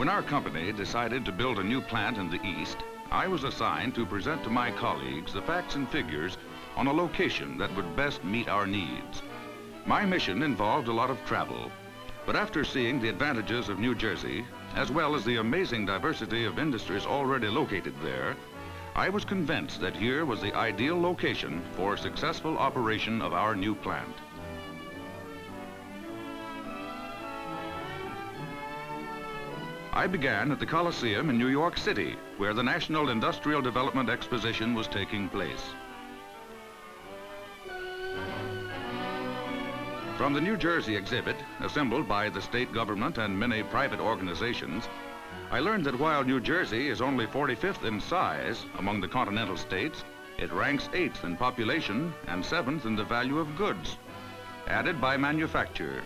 When our company decided to build a new plant in the East, I was assigned to present to my colleagues the facts and figures on a location that would best meet our needs. My mission involved a lot of travel, but after seeing the advantages of New Jersey, as well as the amazing diversity of industries already located there, I was convinced that here was the ideal location for successful operation of our new plant. I began at the Coliseum in New York City, where the National Industrial Development Exposition was taking place. From the New Jersey exhibit, assembled by the state government and many private organizations, I learned that while New Jersey is only 45th in size among the continental states, it ranks 8th in population and 7th in the value of goods added by manufacture.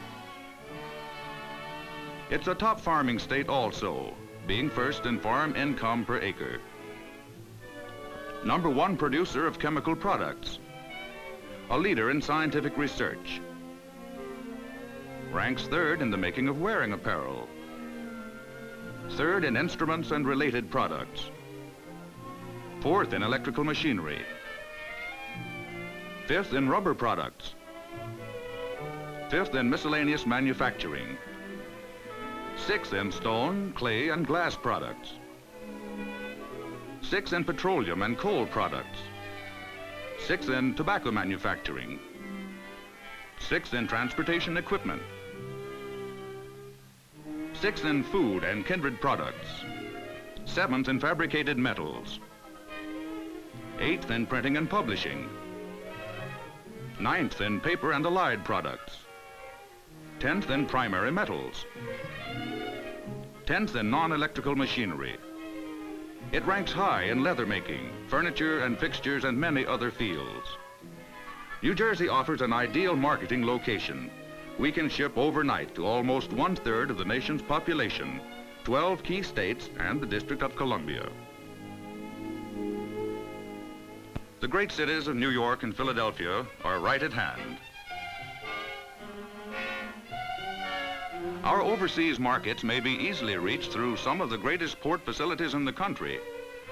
It's a top farming state also, being first in farm income per acre. #1 producer of chemical products. A leader in scientific research. Ranks 3rd in the making of wearing apparel. 3rd in instruments and related products. 4th in electrical machinery. 5th in rubber products. 5th in miscellaneous manufacturing. 6th in stone, clay, and glass products. 6th in petroleum and coal products. 6th in tobacco manufacturing. 6th in transportation equipment. 6th in food and kindred products. 7th in fabricated metals. 8th in printing and publishing. 9th in paper and allied products. 10th in primary metals. 10th in non-electrical machinery. It ranks high in leather making, furniture and fixtures, and many other fields. New Jersey offers an ideal marketing location. We can ship overnight to almost 1/3 of the nation's population, 12 key states, and the District of Columbia. The great cities of New York and Philadelphia are right at hand. Our overseas markets may be easily reached through some of the greatest port facilities in the country.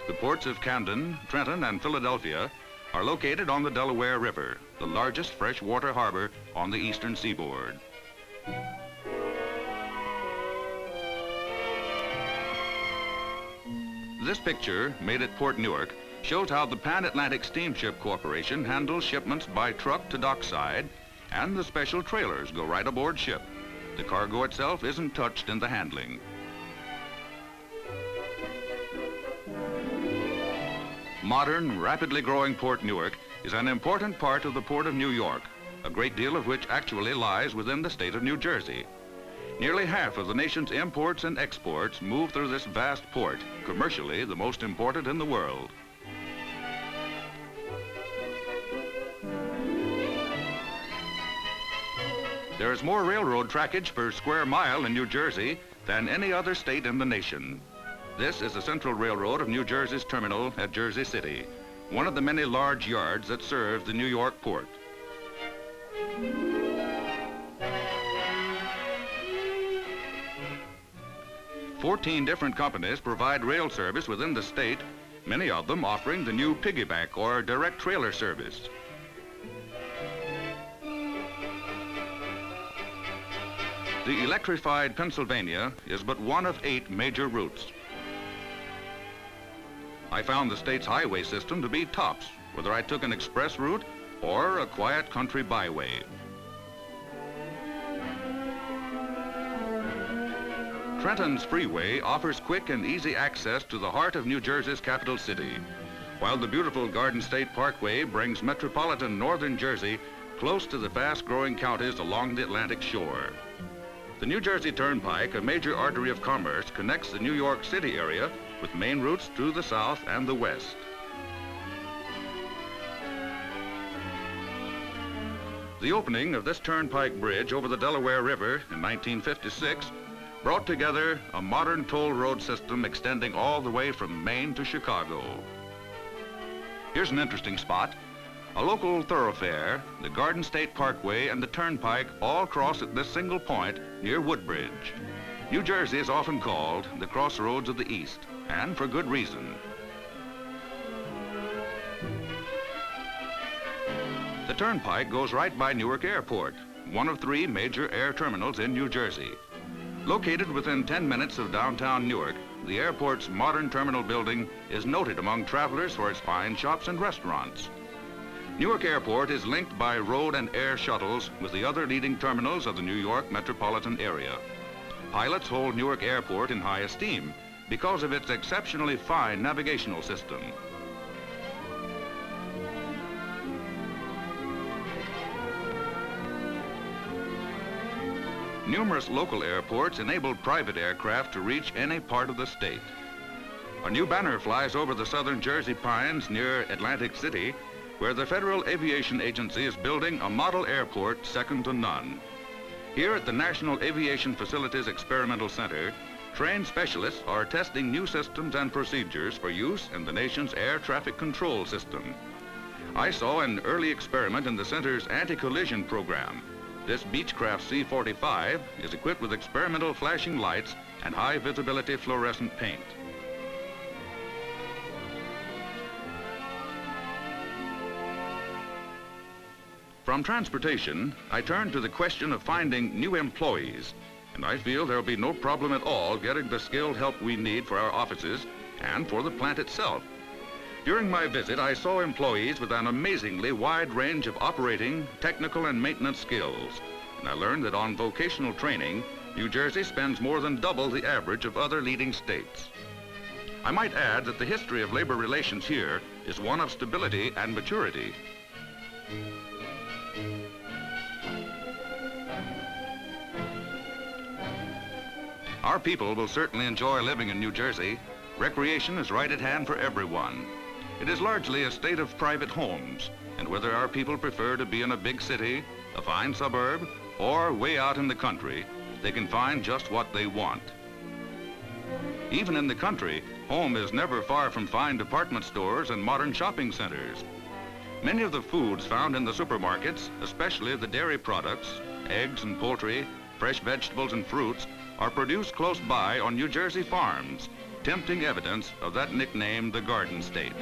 The ports of Camden, Trenton, and Philadelphia are located on the Delaware River, the largest freshwater harbor on the eastern seaboard. This picture, made at Port Newark, shows how the Pan-Atlantic Steamship Corporation handles shipments by truck to dockside, and the special trailers go right aboard ship. The cargo itself isn't touched in the handling. Modern, rapidly growing Port Newark is an important part of the Port of New York, a great deal of which actually lies within the state of New Jersey. Nearly half of the nation's imports and exports move through this vast port, commercially the most important in the world. There is more railroad trackage per square mile in New Jersey than any other state in the nation. This is the Central Railroad of New Jersey's terminal at Jersey City, one of the many large yards that serve the New York port. "14 different companies provide rail service within the state, many of them offering the new piggyback or direct trailer service. The electrified Pennsylvania is but one of 8 major routes. I found the state's highway system to be tops, whether I took an express route or a quiet country byway. Trenton's freeway offers quick and easy access to the heart of New Jersey's capital city, while the beautiful Garden State Parkway brings metropolitan northern Jersey close to the fast-growing counties along the Atlantic shore. The New Jersey Turnpike, a major artery of commerce, connects the New York City area with main routes to the south and the west. The opening of this turnpike bridge over the Delaware River in 1956 brought together a modern toll road system extending all the way from Maine to Chicago. Here's an interesting spot. A local thoroughfare, the Garden State Parkway and the Turnpike all cross at this single point near Woodbridge. New Jersey is often called the crossroads of the East, and for good reason. The turnpike goes right by Newark Airport, one of 3 major air terminals in New Jersey. Located within 10 minutes of downtown Newark, the airport's modern terminal building is noted among travelers for its fine shops and restaurants. Newark Airport is linked by road and air shuttles with the other leading terminals of the New York metropolitan area. Pilots hold Newark Airport in high esteem because of its exceptionally fine navigational system. Numerous local airports enable private aircraft to reach any part of the state. A new banner flies over the southern Jersey pines near Atlantic City, where the Federal Aviation Agency is building a model airport second to none. Here at the National Aviation Facilities Experimental Center, trained specialists are testing new systems and procedures for use in the nation's air traffic control system. I saw an early experiment in the center's anti-collision program. This Beechcraft C-45 is equipped with experimental flashing lights and high visibility fluorescent paint. From transportation, I turn to the question of finding new employees, and I feel there'll be no problem at all getting the skilled help we need for our offices and for the plant itself. During my visit, I saw employees with an amazingly wide range of operating, technical, and maintenance skills. And I learned that on vocational training, New Jersey spends more than double the average of other leading states. I might add that the history of labor relations here is one of stability and maturity. Our people will certainly enjoy living in New Jersey. Recreation is right at hand for everyone. It is largely a state of private homes, and whether our people prefer to be in a big city, a fine suburb, or way out in the country, they can find just what they want. Even in the country, home is never far from fine department stores and modern shopping centers. Many of the foods found in the supermarkets, especially the dairy products, eggs and poultry, fresh vegetables and fruits, are produced close by on New Jersey farms, tempting evidence of that nickname, the Garden State.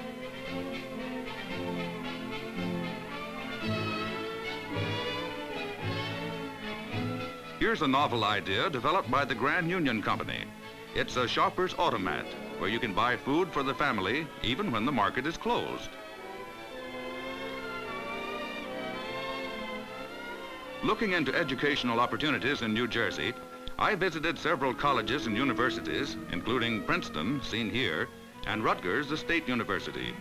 Here's a novel idea developed by the Grand Union Company. It's a shopper's automat where you can buy food for the family even when the market is closed. Looking into educational opportunities in New Jersey, I visited several colleges and universities, including Princeton, seen here, and Rutgers, the state university.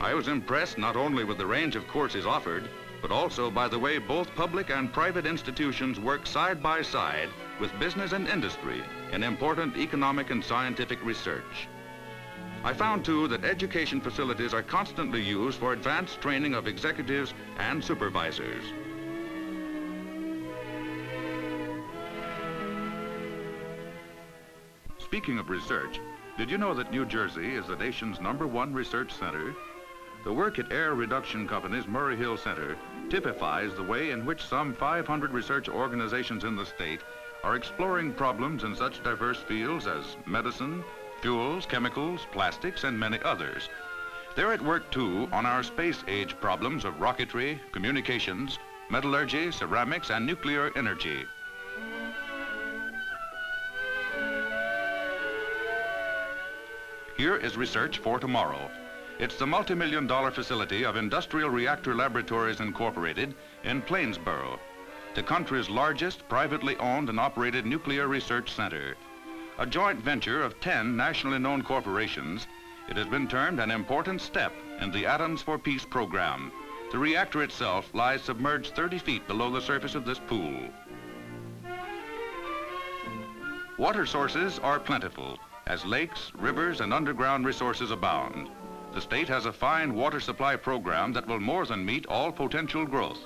I was impressed not only with the range of courses offered, but also by the way both public and private institutions work side by side with business and industry in important economic and scientific research. I found, too, that education facilities are constantly used for advanced training of executives and supervisors. Speaking of research, did you know that New Jersey is the nation's #1 research center? The work at Air Reduction Company's Murray Hill Center typifies the way in which some 500 research organizations in the state are exploring problems in such diverse fields as medicine, fuels, chemicals, plastics, and many others. They're at work, too, on our space-age problems of rocketry, communications, metallurgy, ceramics, and nuclear energy. Here is research for tomorrow. It's the multi-million-dollar facility of Industrial Reactor Laboratories Incorporated in Plainsboro, the country's largest privately owned and operated nuclear research center. A joint venture of 10 nationally known corporations, it has been termed an important step in the Atoms for Peace program. The reactor itself lies submerged 30 feet below the surface of this pool. Water sources are plentiful, as lakes, rivers, and underground resources abound. The state has a fine water supply program that will more than meet all potential growth.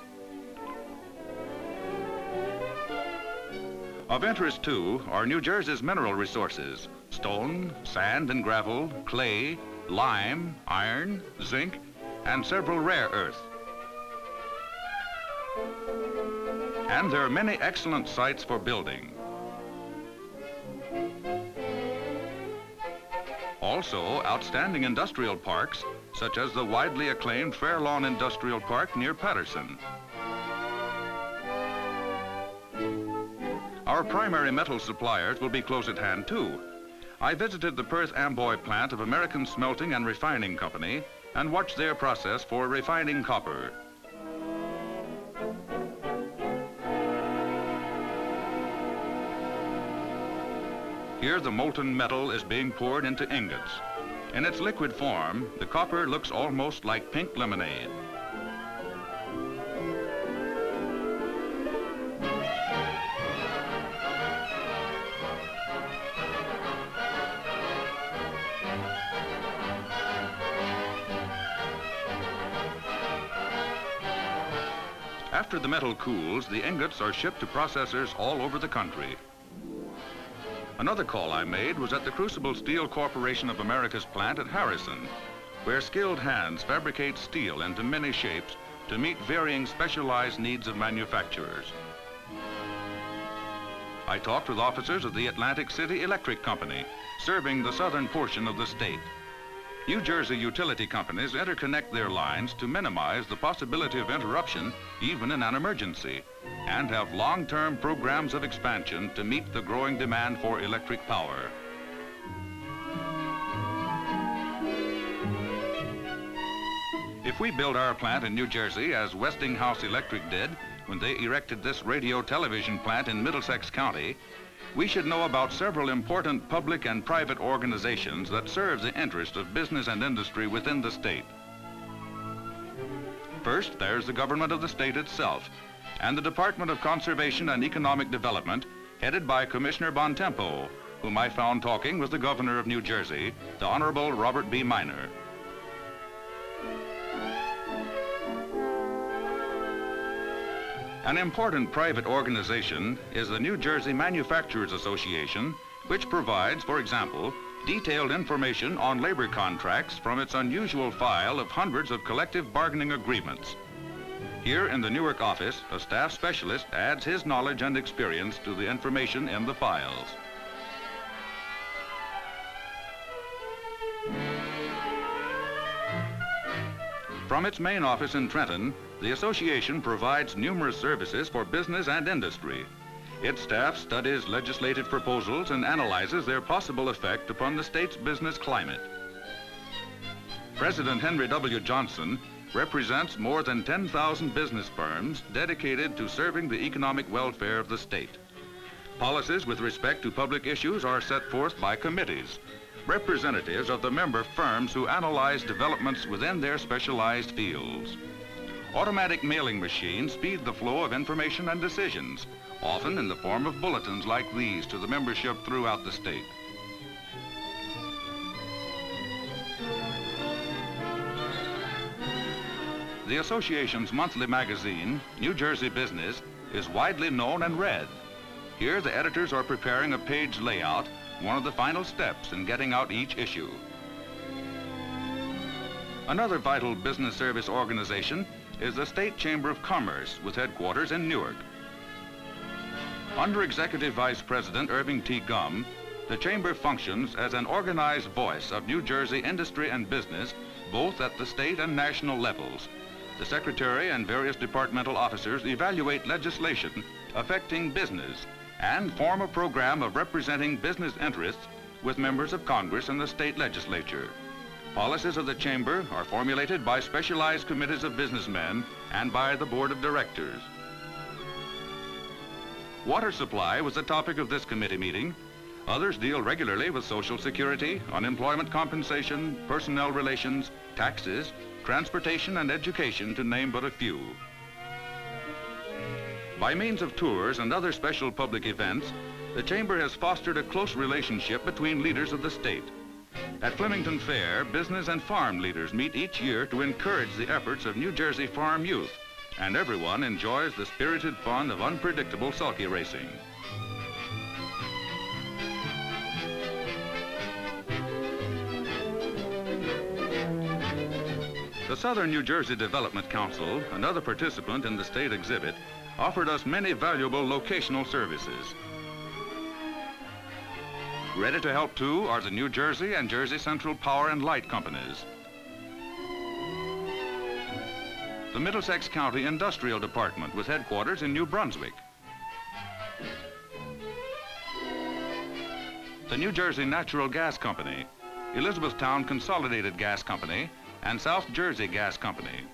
Of interest, too, are New Jersey's mineral resources: stone, sand and gravel, clay, lime, iron, zinc, and several rare earths. And there are many excellent sites for building. Also, outstanding industrial parks, such as the widely acclaimed Fair Lawn Industrial Park near Patterson. Our primary metal suppliers will be close at hand, too. I visited the Perth Amboy plant of American Smelting and Refining Company and watched their process for refining copper. Here, the molten metal is being poured into ingots. In its liquid form, the copper looks almost like pink lemonade. After the metal cools, the ingots are shipped to processors all over the country. Another call I made was at the Crucible Steel Corporation of America's plant at Harrison, where skilled hands fabricate steel into many shapes to meet varying specialized needs of manufacturers. I talked with officers of the Atlantic City Electric Company, serving the southern portion of the state. New Jersey utility companies interconnect their lines to minimize the possibility of interruption, even in an emergency, and have long-term programs of expansion to meet the growing demand for electric power. If we build our plant in New Jersey as Westinghouse Electric did when they erected this radio television plant in Middlesex County, we should know about several important public and private organizations that serve the interest of business and industry within the state. First, there's the government of the state itself, and the Department of Conservation and Economic Development, headed by Commissioner Bontempo, whom I found talking with the governor of New Jersey, the Honorable Robert B. Minor. An important private organization is the New Jersey Manufacturers Association, which provides, for example, detailed information on labor contracts from its unusual file of hundreds of collective bargaining agreements. Here in the Newark office, a staff specialist adds his knowledge and experience to the information in the files. From its main office in Trenton, the association provides numerous services for business and industry. Its staff studies legislative proposals and analyzes their possible effect upon the state's business climate. President Henry W. Johnson represents more than 10,000 business firms dedicated to serving the economic welfare of the state. Policies with respect to public issues are set forth by committees, representatives of the member firms who analyze developments within their specialized fields. Automatic mailing machines speed the flow of information and decisions, often in the form of bulletins like these to the membership throughout the state. The association's monthly magazine, New Jersey Business, is widely known and read. Here, the editors are preparing a page layout, one of the final steps in getting out each issue. Another vital business service organization is the State Chamber of Commerce, with headquarters in Newark. Under Executive Vice President Irving T. Gum, the Chamber functions as an organized voice of New Jersey industry and business, both at the state and national levels. The Secretary and various departmental officers evaluate legislation affecting business and form a program of representing business interests with members of Congress and the state legislature. Policies of the Chamber are formulated by specialized committees of businessmen and by the Board of Directors. Water supply was the topic of this committee meeting. Others deal regularly with Social Security, unemployment compensation, personnel relations, taxes, transportation, and education, to name but a few. By means of tours and other special public events, the Chamber has fostered a close relationship between leaders of the state. At Flemington Fair, business and farm leaders meet each year to encourage the efforts of New Jersey farm youth, and everyone enjoys the spirited fun of unpredictable sulky racing. The Southern New Jersey Development Council, another participant in the state exhibit, offered us many valuable locational services. Ready to help too are the New Jersey and Jersey Central Power and Light Companies. The Middlesex County Industrial Department with headquarters in New Brunswick. The New Jersey Natural Gas Company, Elizabethtown Consolidated Gas Company, and South Jersey Gas Company.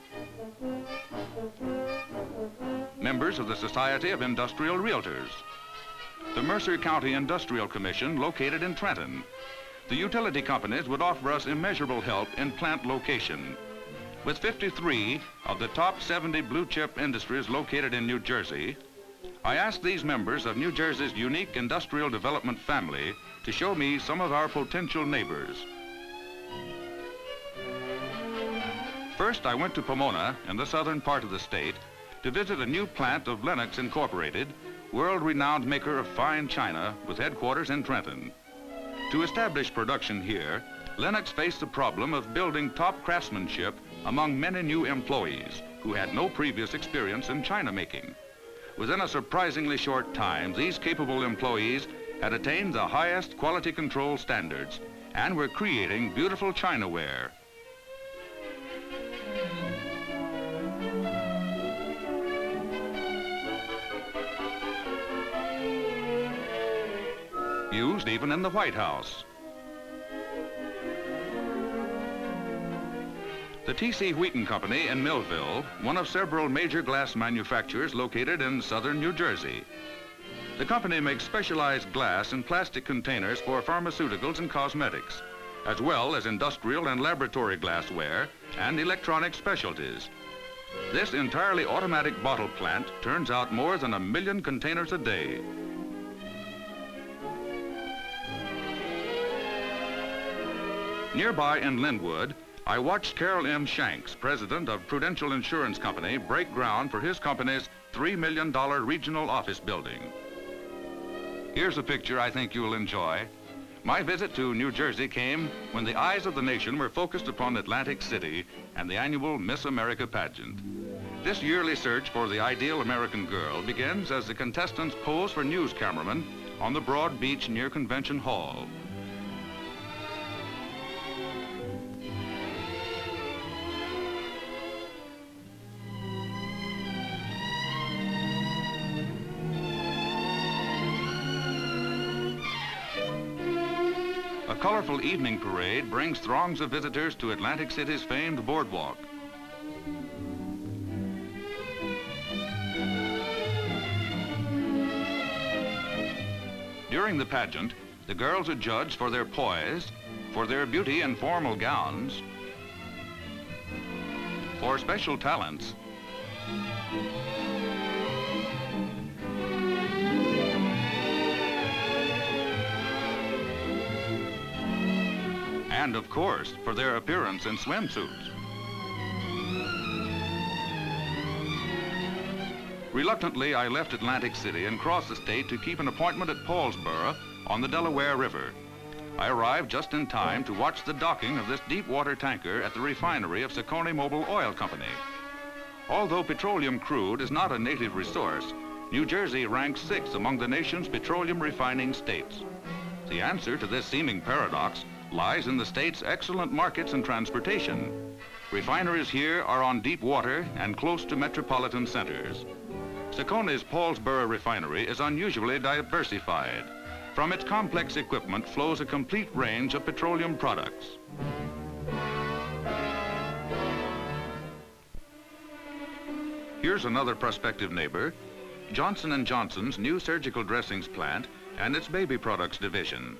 Members of the Society of Industrial Realtors. The Mercer County Industrial Commission located in Trenton. The utility companies would offer us immeasurable help in plant location. With 53 of the top 70 blue chip industries located in New Jersey, I asked these members of New Jersey's unique industrial development family to show me some of our potential neighbors. First, I went to Pomona in the southern part of the state to visit a new plant of Lennox Incorporated, world-renowned maker of fine china with headquarters in Trenton. To establish production here, Lennox faced the problem of building top craftsmanship among many new employees who had no previous experience in china making. Within a surprisingly short time, these capable employees had attained the highest quality control standards and were creating beautiful chinaware. Used even in the White House. The T.C. Wheaton Company in Millville, one of several major glass manufacturers located in southern New Jersey. The company makes specialized glass and plastic containers for pharmaceuticals and cosmetics, as well as industrial and laboratory glassware and electronic specialties. This entirely automatic bottle plant turns out more than 1 million containers a day. Nearby in Linwood, I watched Carol M. Shanks, president of Prudential Insurance Company, break ground for his company's $3 million regional office building. Here's a picture I think you'll enjoy. My visit to New Jersey came when the eyes of the nation were focused upon Atlantic City and the annual Miss America pageant. This yearly search for the ideal American girl begins as the contestants pose for news cameramen on the broad beach near Convention Hall. A colorful evening parade brings throngs of visitors to Atlantic City's famed boardwalk. During the pageant, the girls are judged for their poise, for their beauty in formal gowns, for special talents, and of course, for their appearance in swimsuits. Reluctantly, I left Atlantic City and crossed the state to keep an appointment at Paulsboro on the Delaware River. I arrived just in time to watch the docking of this deep water tanker at the refinery of Ciccone Mobil Oil Company. Although petroleum crude is not a native resource, New Jersey ranks 6th among the nation's petroleum refining states. The answer to this seeming paradox lies in the state's excellent markets and transportation. Refineries here are on deep water and close to metropolitan centers. Ciccone's Paulsboro refinery is unusually diversified. From its complex equipment flows a complete range of petroleum products. Here's another prospective neighbor, Johnson & Johnson's new surgical dressings plant and its baby products division.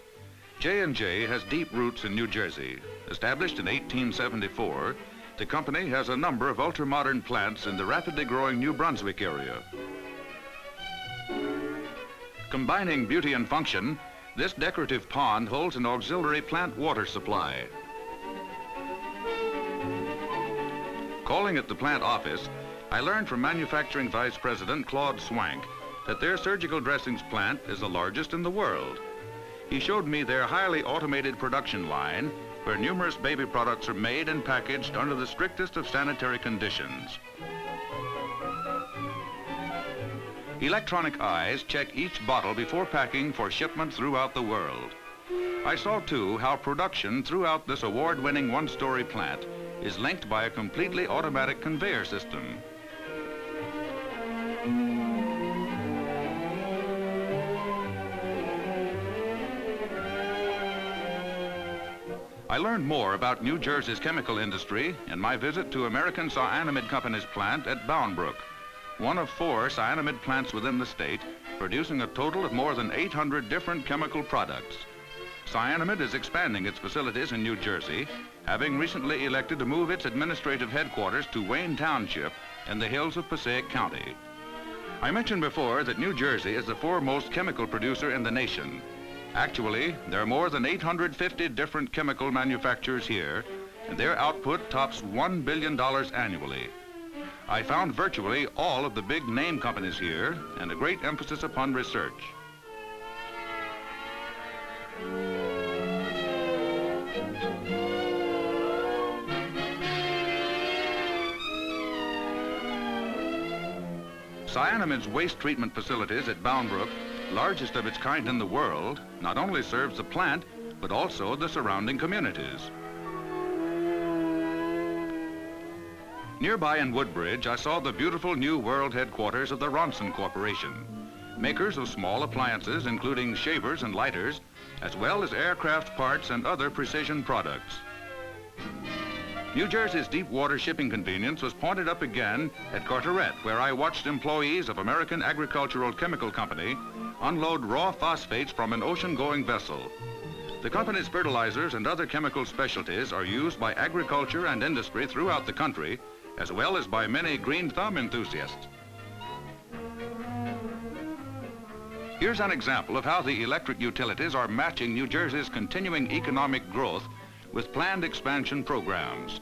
J&J has deep roots in New Jersey. Established in 1874, the company has a number of ultra-modern plants in the rapidly growing New Brunswick area. Combining beauty and function, this decorative pond holds an auxiliary plant water supply. Calling at the plant office, I learned from Manufacturing Vice President Claude Swank that their surgical dressings plant is the largest in the world. He showed me their highly automated production line where numerous baby products are made and packaged under the strictest of sanitary conditions. Electronic eyes check each bottle before packing for shipment throughout the world. I saw, too, how production throughout this award-winning one-story plant is linked by a completely automatic conveyor system. I learned more about New Jersey's chemical industry in my visit to American Cyanamid Company's plant at Bound Brook, one of 4 cyanamid plants within the state, producing a total of more than 800 different chemical products. Cyanamid is expanding its facilities in New Jersey, having recently elected to move its administrative headquarters to Wayne Township in the hills of Passaic County. I mentioned before that New Jersey is the foremost chemical producer in the nation. Actually, there are more than 850 different chemical manufacturers here, and their output tops $1 billion annually. I found virtually all of the big name companies here and a great emphasis upon research. Cyanamid's waste treatment facilities at Bound Brook, largest of its kind in the world, not only serves the plant, but also the surrounding communities. Nearby in Woodbridge, I saw the beautiful new world headquarters of the Ronson Corporation, makers of small appliances including shavers and lighters, as well as aircraft parts and other precision products. New Jersey's deep water shipping convenience was pointed up again at Carteret, where I watched employees of American Agricultural Chemical Company unload raw phosphates from an ocean-going vessel. The company's fertilizers and other chemical specialties are used by agriculture and industry throughout the country, as well as by many green thumb enthusiasts. Here's an example of how the electric utilities are matching New Jersey's continuing economic growth with planned expansion programs.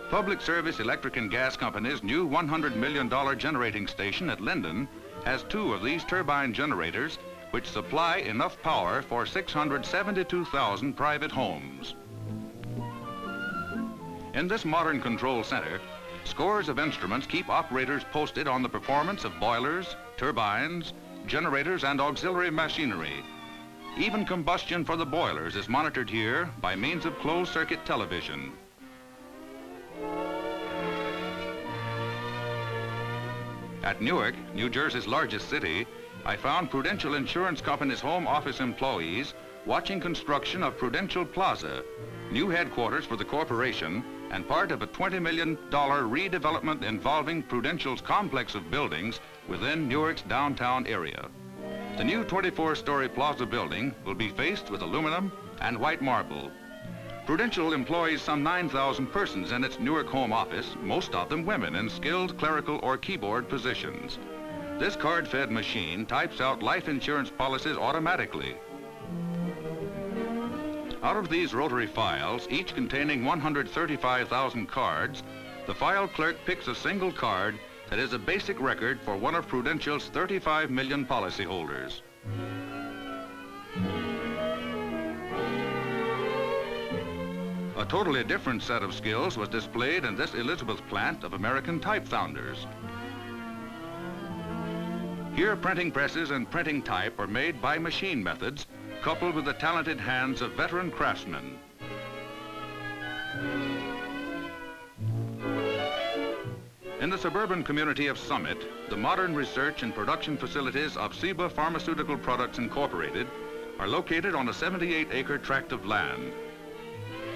Public Service Electric and Gas Company's new $100 million generating station at Linden has 2 of these turbine generators which supply enough power for 672,000 private homes. In this modern control center, scores of instruments keep operators posted on the performance of boilers, turbines, generators, and auxiliary machinery. Even combustion for the boilers is monitored here by means of closed-circuit television. At Newark, New Jersey's largest city, I found Prudential Insurance Company's home office employees watching construction of Prudential Plaza, new headquarters for the corporation and part of a $20 million redevelopment involving Prudential's complex of buildings within Newark's downtown area. The new 24-story Plaza building will be faced with aluminum and white marble. Prudential employs some 9,000 persons in its Newark home office, most of them women in skilled clerical or keyboard positions. This card-fed machine types out life insurance policies automatically. Out of these rotary files, each containing 135,000 cards, the file clerk picks a single card that is a basic record for one of Prudential's 35 million policyholders. A totally different set of skills was displayed in this Elizabeth plant of American type founders. Here, printing presses and printing type are made by machine methods, coupled with the talented hands of veteran craftsmen. In the suburban community of Summit, the modern research and production facilities of Ciba Pharmaceutical Products Incorporated are located on a 78-acre tract of land.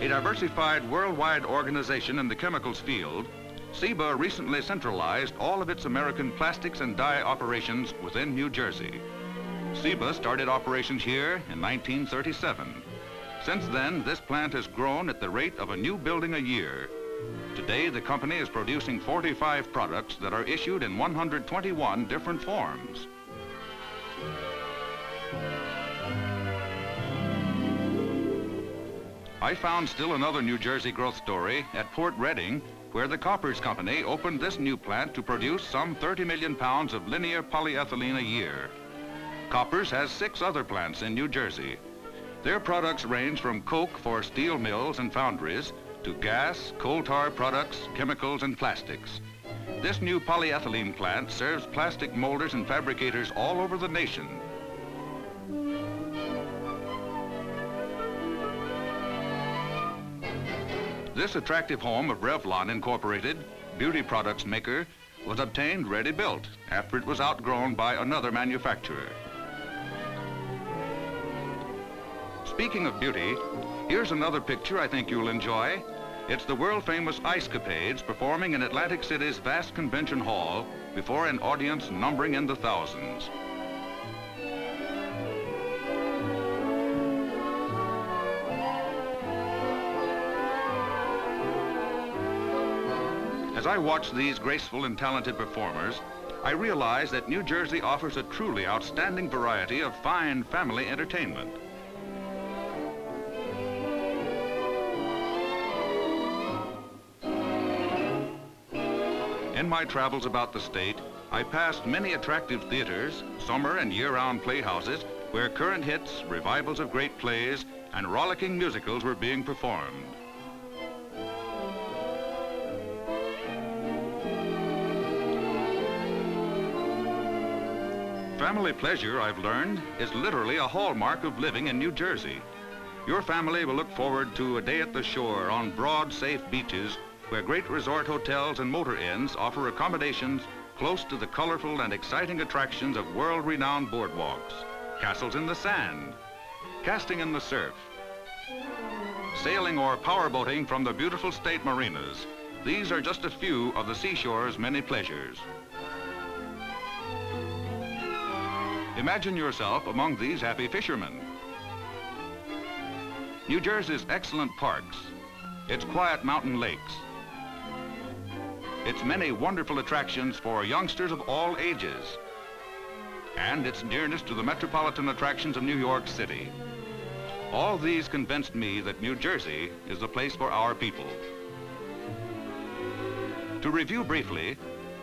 A diversified worldwide organization in the chemicals field, Ciba recently centralized all of its American plastics and dye operations within New Jersey. Ciba started operations here in 1937. Since then, this plant has grown at the rate of a new building a year. Today, the company is producing 45 products that are issued in 121 different forms. I found still another New Jersey growth story at Port Reading, where the Koppers Company opened this new plant to produce some 30 million pounds of linear polyethylene a year. Koppers has 6 other plants in New Jersey. Their products range from coke for steel mills and foundries to gas, coal tar products, chemicals, and plastics. This new polyethylene plant serves plastic molders and fabricators all over the nation. This attractive home of Revlon Incorporated, beauty products maker, was obtained ready-built after it was outgrown by another manufacturer. Speaking of beauty, here's another picture I think you'll enjoy. It's the world-famous Ice Capades performing in Atlantic City's vast convention hall before an audience numbering in the thousands. As I watch these graceful and talented performers, I realize that New Jersey offers a truly outstanding variety of fine family entertainment. In my travels about the state, I passed many attractive theaters, summer and year-round playhouses, where current hits, revivals of great plays, and rollicking musicals were being performed. Family pleasure, I've learned, is literally a hallmark of living in New Jersey. Your family will look forward to a day at the shore on broad, safe beaches where great resort hotels and motor inns offer accommodations close to the colorful and exciting attractions of world-renowned boardwalks, castles in the sand, casting in the surf, sailing or powerboating from the beautiful state marinas. These are just a few of the seashore's many pleasures. Imagine yourself among these happy fishermen. New Jersey's excellent parks, its quiet mountain lakes, its many wonderful attractions for youngsters of all ages, and its nearness to the metropolitan attractions of New York City. All these convinced me that New Jersey is the place for our people. To review briefly,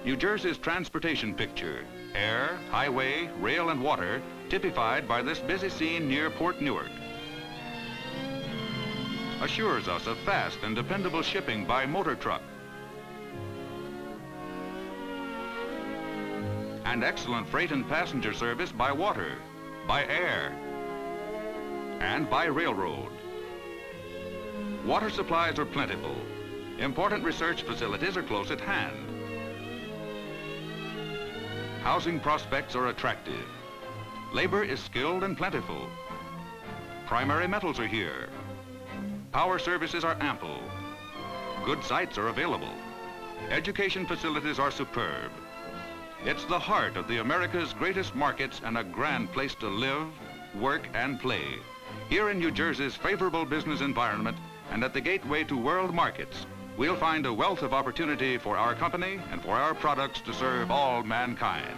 New Jersey's transportation picture, air, highway, rail, and water, typified by this busy scene near Port Newark, assures us of fast and dependable shipping by motor truck, and excellent freight and passenger service by water, by air, and by railroad. Water supplies are plentiful. Important research facilities are close at hand. Housing prospects are attractive. Labor is skilled and plentiful. Primary metals are here. Power services are ample. Good sites are available. Education facilities are superb. It's the heart of the America's greatest markets and a grand place to live, work, and play. Here in New Jersey's favorable business environment and at the gateway to world markets, we'll find a wealth of opportunity for our company and for our products to serve all mankind.